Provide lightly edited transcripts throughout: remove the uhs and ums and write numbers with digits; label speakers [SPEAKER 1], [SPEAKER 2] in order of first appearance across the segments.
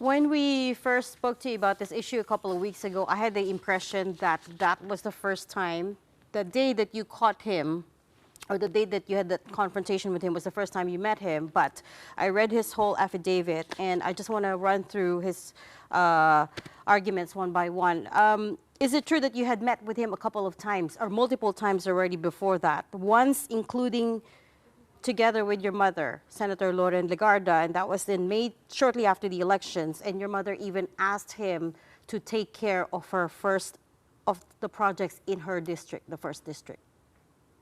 [SPEAKER 1] When we first spoke to you about this issue a couple of weeks ago, I had the impression that that was the first time, the day that you caught him, or the day that you had that confrontation with him was the first time you met him. But I read his whole affidavit, and I just want to run through his arguments one by one. Is it true that you had met with him a couple of times, or multiple times already before that? Once, including together with your mother, Senator Loren Legarda, and that was in May, shortly after the elections, and your mother even asked him to take care of of the projects in her district, the first district.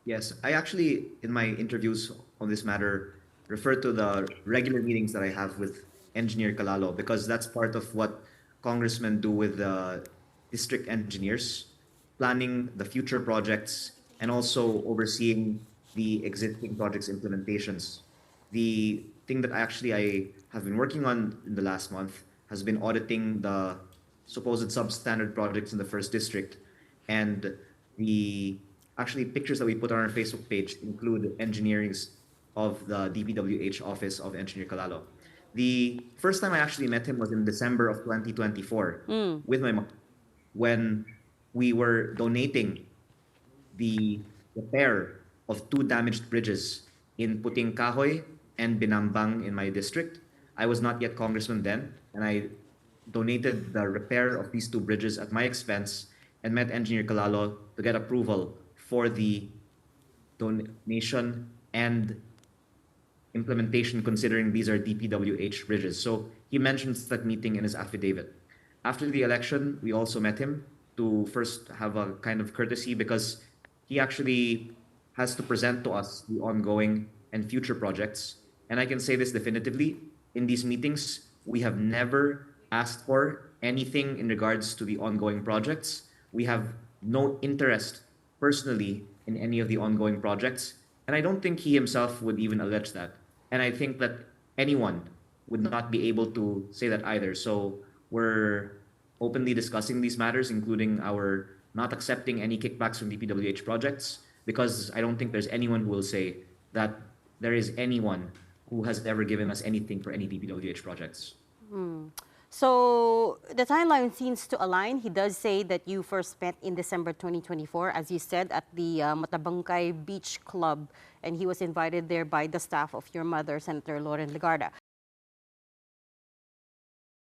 [SPEAKER 2] Yes, I actually, in my interviews on this matter, refer to the regular meetings that I have with Engineer Calalo because that's part of what congressmen do with the district engineers, planning the future projects and also overseeing the existing projects implementations. The thing that I have been working on in the last month has been auditing the supposed substandard projects in the first district, and the actually pictures that we put on our Facebook page include engineerings of the DPWH office of Engineer Calalo. The first time I actually met him was in December of 2024 with my mom when we were donating the repair of two damaged bridges in Puting Kahoy and Binambang in my district. I was not yet congressman then, and I donated the repair of these two bridges at my expense and met Engineer Calalo to get approval for the donation and implementation, considering these are DPWH bridges. So he mentions that meeting in his affidavit. After the election, we also met him to first have a kind of courtesy because he actually has to present to us the ongoing and future projects. And I can say this definitively, in these meetings, we have never asked for anything in regards to the ongoing projects. We have no interest personally in any of the ongoing projects. And I don't think he himself would even allege that. And I think that anyone would not be able to say that either. So we're openly discussing these matters, including our not accepting any kickbacks from DPWH projects, because I don't think there's anyone who will say that there is anyone who has ever given us anything for any DPWH projects.
[SPEAKER 1] So the timeline seems to align. He does say that you first met in December 2024, as you said, at the Matabangkay Beach Club, and he was invited there by the staff of your mother, Senator Loren Legarda.